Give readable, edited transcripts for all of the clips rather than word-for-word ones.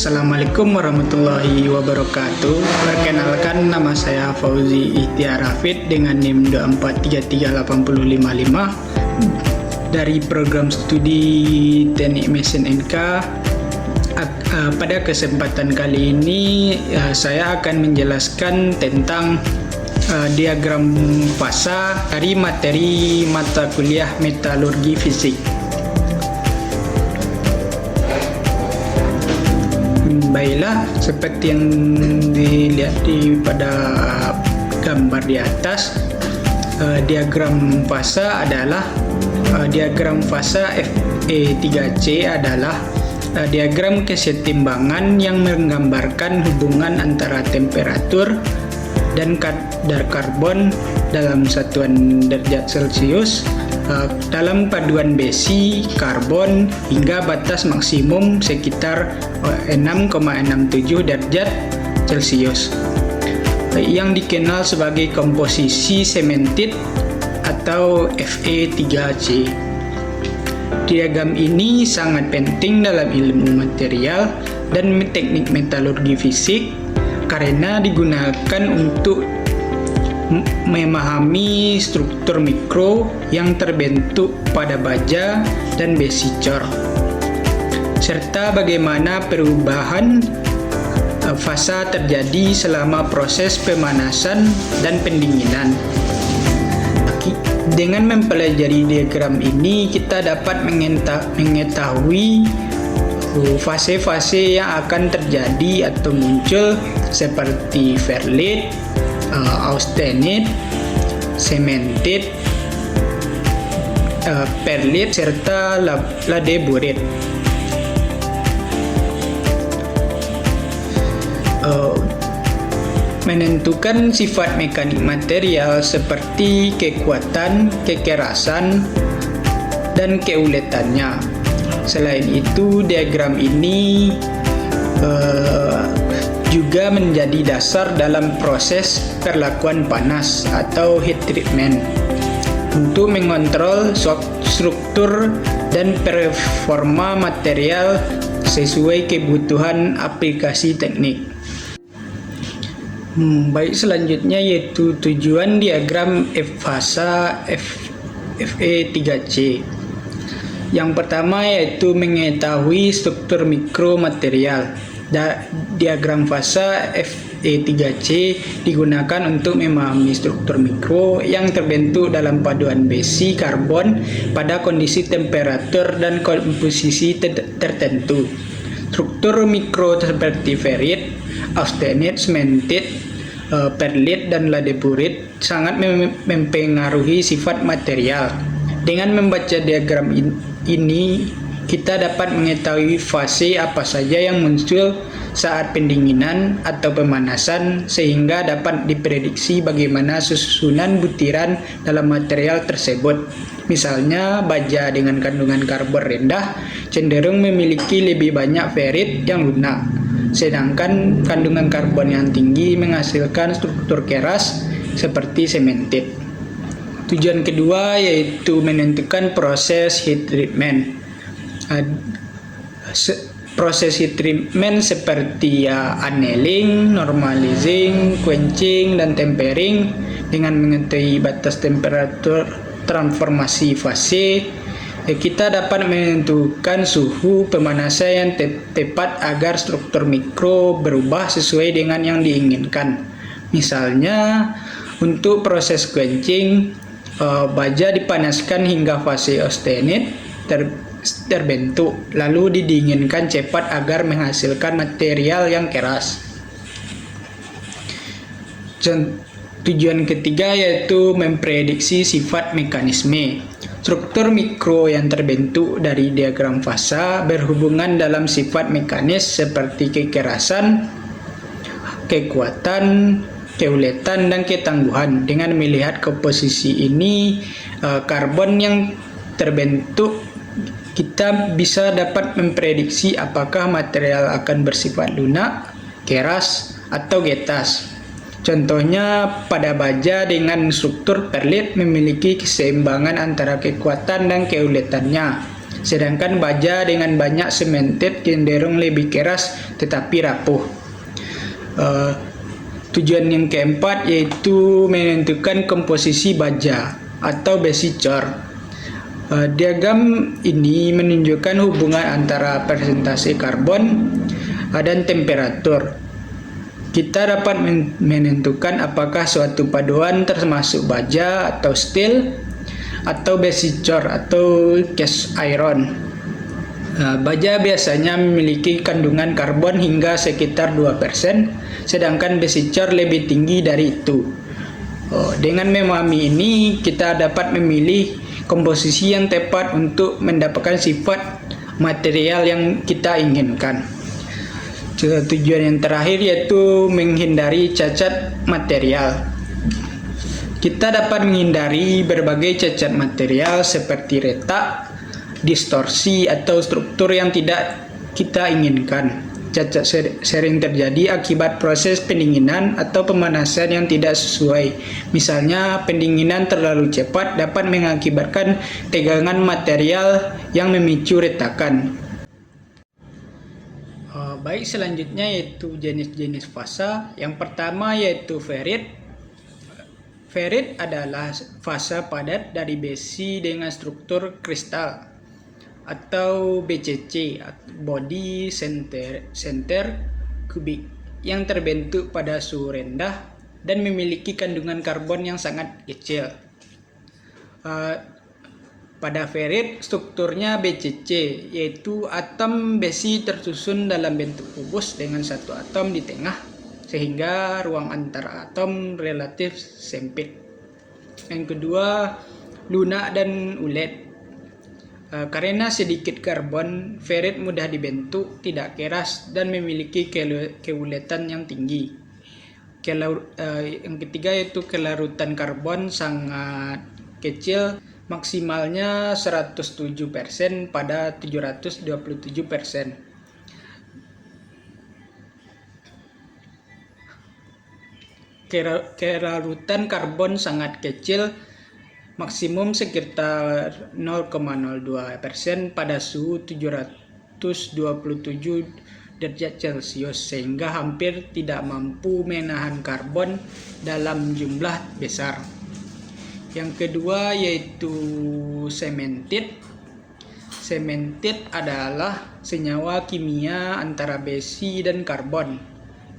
Assalamualaikum warahmatullahi wabarakatuh. Perkenalkan, nama saya Fauzi Ihtiar Hafid dengan NIM 2433855 dari program studi Teknik Mesin NK. Pada kesempatan kali ini saya akan menjelaskan tentang diagram fasa dari materi mata kuliah metalurgi fisik. Baiklah, seperti yang dilihat pada gambar di atas, diagram fasa adalah diagram fasa Fe3C adalah diagram kesetimbangan yang menggambarkan hubungan antara temperatur dan kadar karbon dalam satuan derajat Celcius dalam paduan besi karbon hingga batas maksimum sekitar 6,67 derajat Celcius yang dikenal sebagai komposisi sementit atau Fe3C. Diagram ini sangat penting dalam ilmu material dan teknik metalurgi fisik karena digunakan untuk memahami struktur mikro yang terbentuk pada baja dan besi cor, serta bagaimana perubahan fasa terjadi selama proses pemanasan dan pendinginan. Dengan mempelajari diagram ini, kita dapat mengetahui fase-fase yang akan terjadi atau muncul seperti verlit, austenit, sementit, perlit, serta ladeburit. Menentukan sifat mekanik material seperti kekuatan, kekerasan, dan keuletannya. Selain itu, diagram ini juga menjadi dasar dalam proses perlakuan panas atau heat treatment untuk mengontrol struktur dan performa material sesuai kebutuhan aplikasi teknik. Baik, selanjutnya yaitu tujuan diagram fasa Fe3C. Yang pertama yaitu mengetahui struktur mikro material. Diagram fasa Fe3C digunakan untuk memahami struktur mikro yang terbentuk dalam paduan besi karbon pada kondisi temperatur dan komposisi tertentu. Struktur mikro seperti ferrit, austenit, sementit, perlit, dan ladeburit sangat mempengaruhi sifat material. Dengan membaca diagram ini, kita dapat mengetahui fase apa saja yang muncul saat pendinginan atau pemanasan, sehingga dapat diprediksi bagaimana susunan butiran dalam material tersebut. Misalnya, baja dengan kandungan karbon rendah cenderung memiliki lebih banyak ferrit yang lunak, sedangkan kandungan karbon yang tinggi menghasilkan struktur keras seperti sementit. Tujuan kedua yaitu menentukan proses heat treatment. Proses heat treatment seperti annealing, normalizing, quenching, dan tempering. Dengan mengetahui batas temperatur transformasi fase, kita dapat menentukan suhu pemanasan yang tepat agar struktur mikro berubah sesuai dengan yang diinginkan. Misalnya, untuk proses quenching, baja dipanaskan hingga fase austenit terbentuk, lalu didinginkan cepat agar menghasilkan material yang keras. Tujuan ketiga yaitu memprediksi sifat mekanisme. Struktur mikro yang terbentuk dari diagram fasa berhubungan dalam sifat mekanis seperti kekerasan, kekuatan, keuletan, dan ketangguhan. Dengan melihat komposisi ini, karbon yang terbentuk, kita bisa dapat memprediksi apakah material akan bersifat lunak, keras, atau getas. Contohnya, pada baja dengan struktur perlit memiliki keseimbangan antara kekuatan dan keuletannya, sedangkan baja dengan banyak sementit cenderung lebih keras tetapi rapuh. Tujuan yang keempat yaitu menentukan komposisi baja atau basic chore. Diagram ini menunjukkan hubungan antara persentase karbon dan temperatur. Kita dapat menentukan apakah suatu paduan termasuk baja atau steel atau basic chore atau cast iron. Baja biasanya memiliki kandungan karbon hingga sekitar 2%, sedangkan basic chore lebih tinggi dari itu. Dengan memahami ini, kita dapat memilih komposisi yang tepat untuk mendapatkan sifat material yang kita inginkan. Tujuan yang terakhir yaitu menghindari cacat material. Kita dapat menghindari berbagai cacat material seperti retak, distorsi, atau struktur yang tidak kita inginkan. Cacat sering terjadi akibat proses pendinginan atau pemanasan yang tidak sesuai. Misalnya, pendinginan terlalu cepat dapat mengakibatkan tegangan material yang memicu retakan. Baik, selanjutnya yaitu jenis-jenis fasa. Yang pertama yaitu ferrit. Ferrit adalah fasa padat dari besi dengan struktur kristal atau BCC, body center kubik, yang terbentuk pada suhu rendah dan memiliki kandungan karbon yang sangat kecil. Pada ferrit, strukturnya BCC, yaitu atom besi tersusun dalam bentuk kubus dengan satu atom di tengah, sehingga ruang antar atom relatif sempit. Yang kedua, lunak dan ulet. Karena sedikit karbon, ferrit mudah dibentuk, tidak keras, dan memiliki keuletan yang tinggi. Yang ketiga yaitu kelarutan karbon sangat kecil, maksimalnya 107% pada 727%. Kelarutan karbon sangat kecil, maksimum sekitar 0,02% pada suhu 727 derajat Celcius, sehingga hampir tidak mampu menahan karbon dalam jumlah besar. Yang kedua yaitu sementit. Sementit adalah senyawa kimia antara besi dan karbon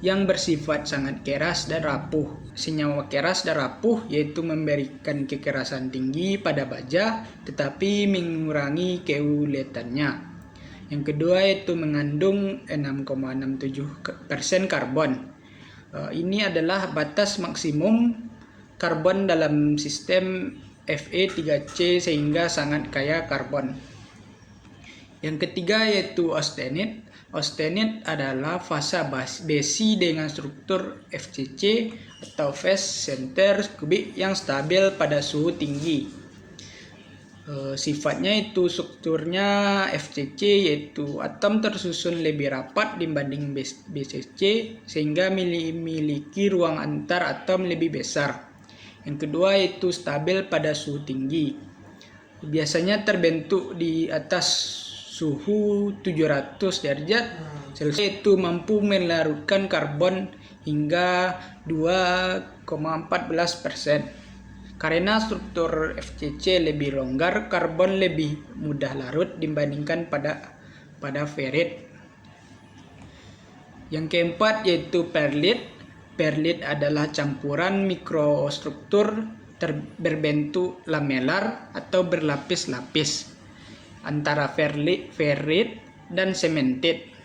yang bersifat sangat keras dan rapuh. Senyawa keras dan rapuh yaitu memberikan kekerasan tinggi pada baja tetapi mengurangi keuletannya. Yang kedua yaitu mengandung 6,67% karbon. Ini adalah batas maksimum karbon dalam sistem Fe3C sehingga sangat kaya karbon. Yang ketiga yaitu austenit. Austenit adalah fasa besi dengan struktur FCC atau phase center kubik yang stabil pada suhu tinggi. Sifatnya itu strukturnya FCC, yaitu atom tersusun lebih rapat dibanding BCC sehingga memiliki ruang antar atom lebih besar. Yang kedua yaitu stabil pada suhu tinggi. Biasanya terbentuk di atas suhu 700 derajat Celcius, yaitu mampu melarutkan karbon hingga 2,14%. Karena struktur FCC lebih longgar, karbon lebih mudah larut dibandingkan pada ferrit. Yang keempat yaitu perlit. Perlit adalah campuran mikrostruktur berbentuk lamelar atau berlapis-lapis antara ferrit dan sementit.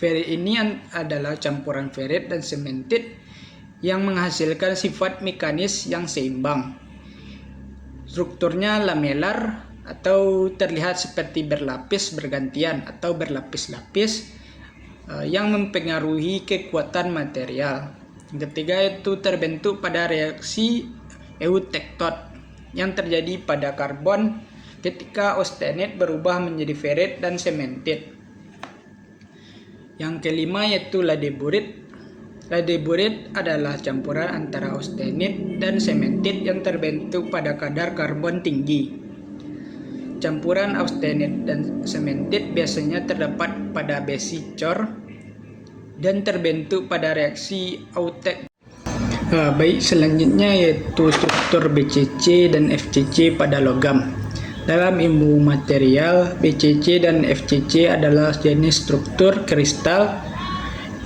Ferrit ini adalah campuran ferrit dan sementit yang menghasilkan sifat mekanis yang seimbang. Strukturnya lamelar atau terlihat seperti berlapis bergantian atau berlapis-lapis yang mempengaruhi kekuatan material. Yang ketiga itu terbentuk pada reaksi Eutectot yang terjadi pada karbon ketika austenit berubah menjadi ferrit dan sementit. Yang kelima yaitu ladeburit. Ladeburit adalah campuran antara austenit dan sementit yang terbentuk pada kadar karbon tinggi. Campuran austenit dan sementit biasanya terdapat pada besi cor dan terbentuk pada reaksi Autek. Baik, selanjutnya yaitu struktur BCC dan FCC pada logam. Dalam ilmu material, BCC dan FCC adalah jenis struktur kristal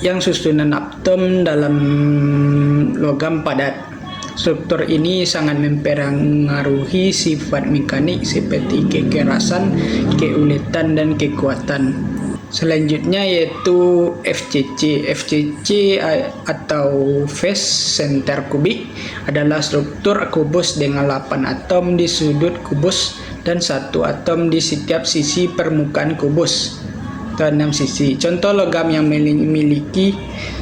yang susunan atom dalam logam padat. Struktur ini sangat mempengaruhi sifat mekanik seperti kekerasan, keuletan, dan kekuatan. Selanjutnya yaitu FCC. FCC atau Phase Center Kubik adalah struktur kubus dengan 8 atom di sudut kubus dan 1 atom di setiap sisi permukaan kubus atau 6 sisi. Contoh logam yang memiliki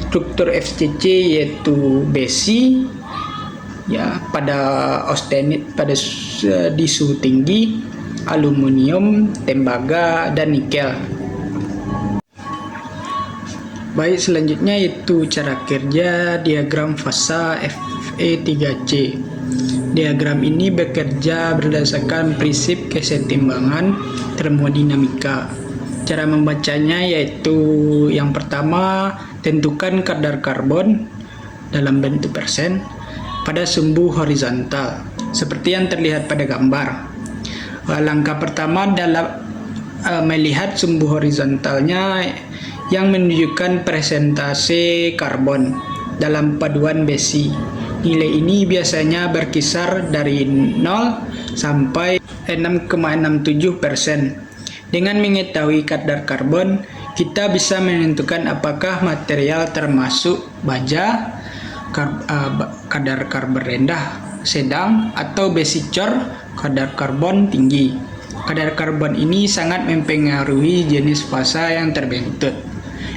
struktur FCC yaitu besi pada austenit di suhu tinggi, aluminium, tembaga, dan nikel. Baik, selanjutnya yaitu cara kerja diagram fasa Fe3C. Diagram ini bekerja berdasarkan prinsip kesetimbangan termodinamika. Cara membacanya yaitu yang pertama, tentukan kadar karbon dalam bentuk persen pada sumbu horizontal seperti yang terlihat pada gambar. Langkah pertama adalah melihat sumbu horizontalnya yang menunjukkan persentase karbon dalam paduan besi. Nilai ini biasanya berkisar dari 0 sampai 6,67%. Dengan mengetahui kadar karbon, kita bisa menentukan apakah material termasuk baja, kadar karbon rendah, sedang, atau besi cor, kadar karbon tinggi. Kadar karbon ini sangat mempengaruhi jenis fasa yang terbentuk.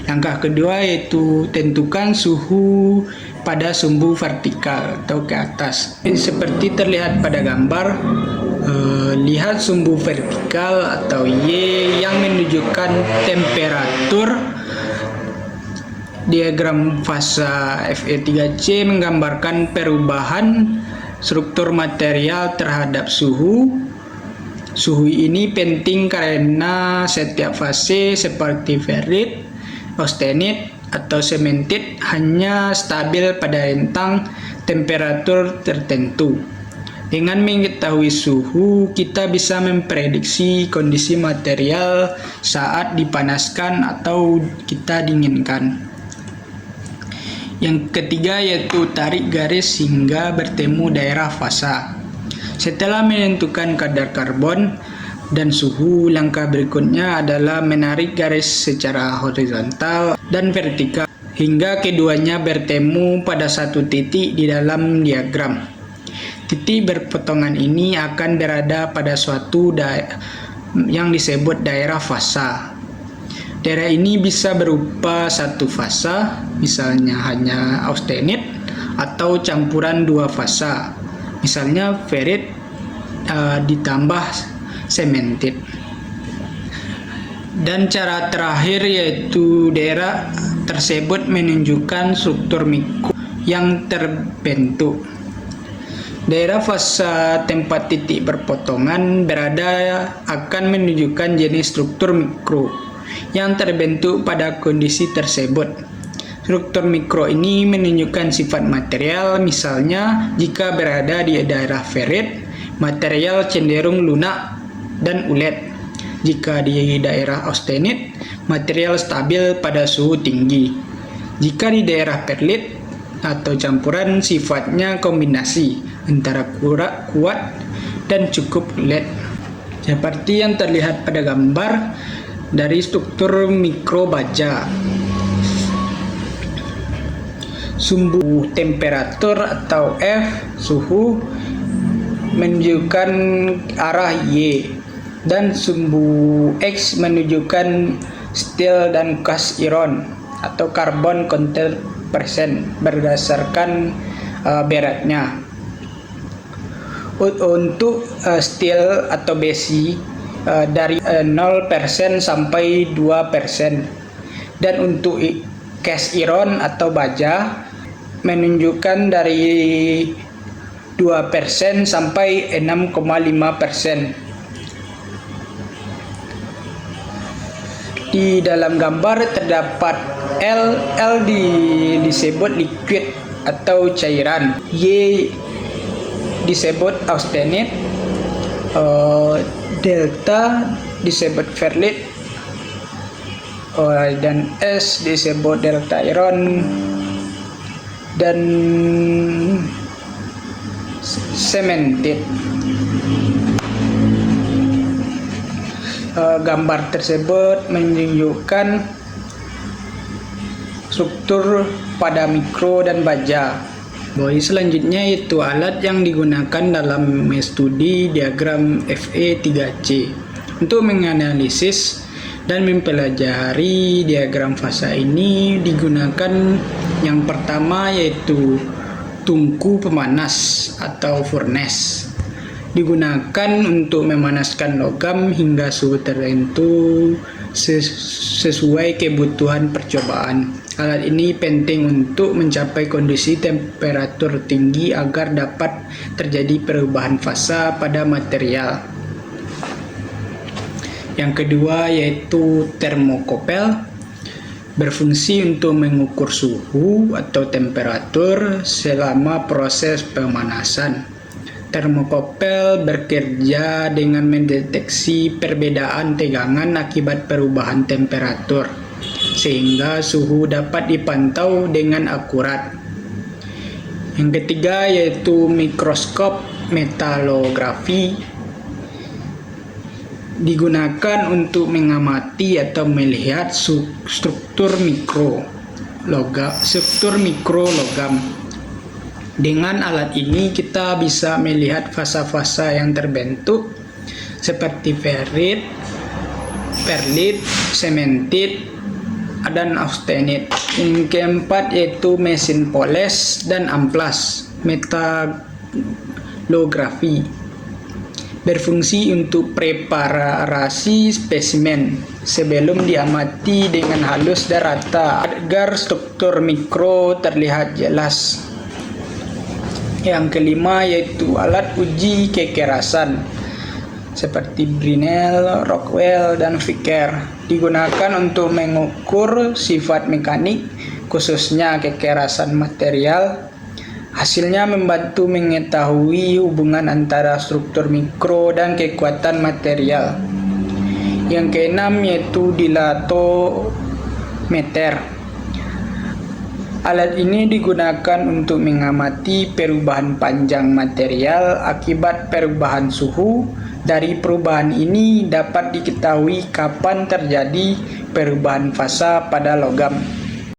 Langkah kedua yaitu tentukan suhu pada sumbu vertikal atau ke atas. Seperti terlihat pada gambar, lihat sumbu vertikal atau Y yang menunjukkan temperatur. Diagram fasa Fe3C menggambarkan perubahan struktur material terhadap suhu. Suhu ini penting karena setiap fase seperti ferrit, austenit, atau sementit hanya stabil pada rentang temperatur tertentu. Dengan mengetahui suhu, kita bisa memprediksi kondisi material saat dipanaskan atau kita dinginkan. Yang ketiga yaitu tarik garis hingga bertemu daerah fasa. Setelah menentukan kadar karbon dan suhu, langkah berikutnya adalah menarik garis secara horizontal dan vertikal hingga keduanya bertemu pada satu titik di dalam diagram. Titik berpotongan ini akan berada pada suatu yang disebut daerah fasa. Daerah ini bisa berupa satu fasa, misalnya hanya austenit, atau campuran dua fasa, misalnya ferrit ditambah sementit. Dan cara terakhir yaitu daerah tersebut menunjukkan struktur mikro yang terbentuk. Daerah fasa tempat titik berpotongan berada akan menunjukkan jenis struktur mikro yang terbentuk pada kondisi tersebut. Struktur mikro ini menunjukkan sifat material, misalnya jika berada di daerah ferrit, material cenderung lunak dan ulet. Jika di daerah austenit, material stabil pada suhu tinggi. Jika di daerah perlit atau campuran, sifatnya kombinasi antara kuat dan cukup ulet. Seperti yang terlihat pada gambar dari struktur mikro baja. Sumbu temperatur atau F, suhu, menunjukkan arah Y, dan sumbu X menunjukkan steel dan gas iron atau carbon content persen berdasarkan beratnya. Untuk steel atau besi dari 0% sampai 2%, dan untuk gas iron atau baja menunjukkan dari 2% sampai 6,5%. Di dalam gambar terdapat L disebut liquid atau cairan, Y disebut austenit, delta disebut ferrit, dan S disebut delta iron, dan cemented. Gambar tersebut menunjukkan struktur pada mikro dan baja. Selanjutnya yaitu alat yang digunakan dalam studi diagram Fe3C. Untuk menganalisis dan mempelajari diagram fasa ini digunakan yang pertama yaitu tungku pemanas atau furnace. Digunakan untuk memanaskan logam hingga suhu tertentu sesuai kebutuhan percobaan. Alat ini penting untuk mencapai kondisi temperatur tinggi agar dapat terjadi perubahan fasa pada material. Yang kedua yaitu termokopel, berfungsi untuk mengukur suhu atau temperatur selama proses pemanasan. Termokopel bekerja dengan mendeteksi perbedaan tegangan akibat perubahan temperatur, sehingga suhu dapat dipantau dengan akurat. Yang ketiga yaitu mikroskop metalografi, digunakan untuk mengamati atau melihat struktur mikro logam. Dengan alat ini kita bisa melihat fasa-fasa yang terbentuk seperti ferrit, perlit, cemented, dan austenit. Yang keempat yaitu mesin poles dan amplas metalografi, berfungsi untuk preparasi spesimen sebelum diamati dengan halus dan rata agar struktur mikro terlihat jelas. Yang kelima yaitu alat uji kekerasan seperti Brinell, Rockwell, dan Vickers, digunakan untuk mengukur sifat mekanik khususnya kekerasan material. Hasilnya membantu mengetahui hubungan antara struktur mikro dan kekuatan material. Yang keenam yaitu dilatometer. Alat ini digunakan untuk mengamati perubahan panjang material akibat perubahan suhu. Dari perubahan ini dapat diketahui kapan terjadi perubahan fasa pada logam.